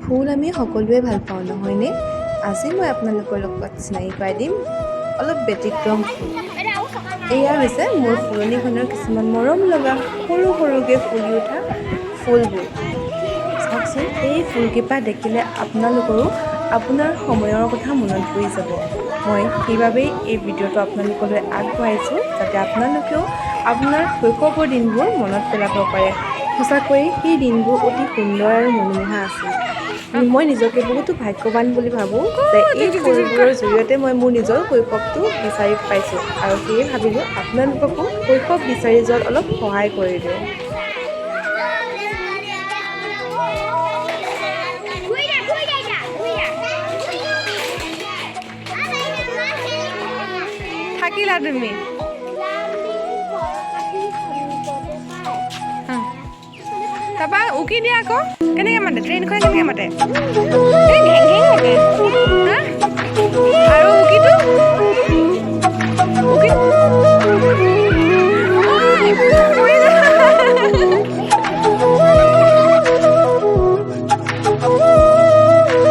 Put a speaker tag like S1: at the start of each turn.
S1: ফুল আমি সকলোৱে ভাল পাওঁ নহয়নে? আজি মই আপোনালোকৰ লগত চিনাকি কৰাই দিম অলপ ব্যতিক্ৰম ফুল। এয়া হৈছে মোৰ ফুলনিখনৰ কিছুমান মৰম লগা সৰু সৰুকৈ ফুলি উঠা ফুলবোৰ। চাওকচোন, এই ফুলকেইপাহ দেখিলে আপোনালোকৰো আপোনাৰ সময়ৰ কথা মনত পৰি যাব। মই সেইবাবেই এই ভিডিঅ'টো আপোনালোকলৈ আগবঢ়াইছোঁ, যাতে আপোনালোকেও আপোনাৰ শৈশৱৰ দিনবোৰ মনত পেলাব পাৰে। সঁচাকৈয়ে সেই দিনবোৰ অতি সুন্দৰ আৰু মনোমোহা আছিল। মই নিজকে বহুতো ভাগ্যৱান বুলি ভাবোঁ যে এই ফুলবোৰৰ জৰিয়তে মই মোৰ নিজৰ শৈশৱটো বিচাৰি পাইছোঁ, আৰু সেয়ে ভাবিলোঁ আপোনালোককো শৈশৱ বিচাৰি যোৱাত অলপ সহায় কৰি দিওঁ। থাকিলা তুমি তাৰপৰা উকি দিয়া আকৌ কেনেকৈ মাতে, ট্ৰেইনখনে কেনেকৈ মাতে, ঘেং ঘেং মাতে।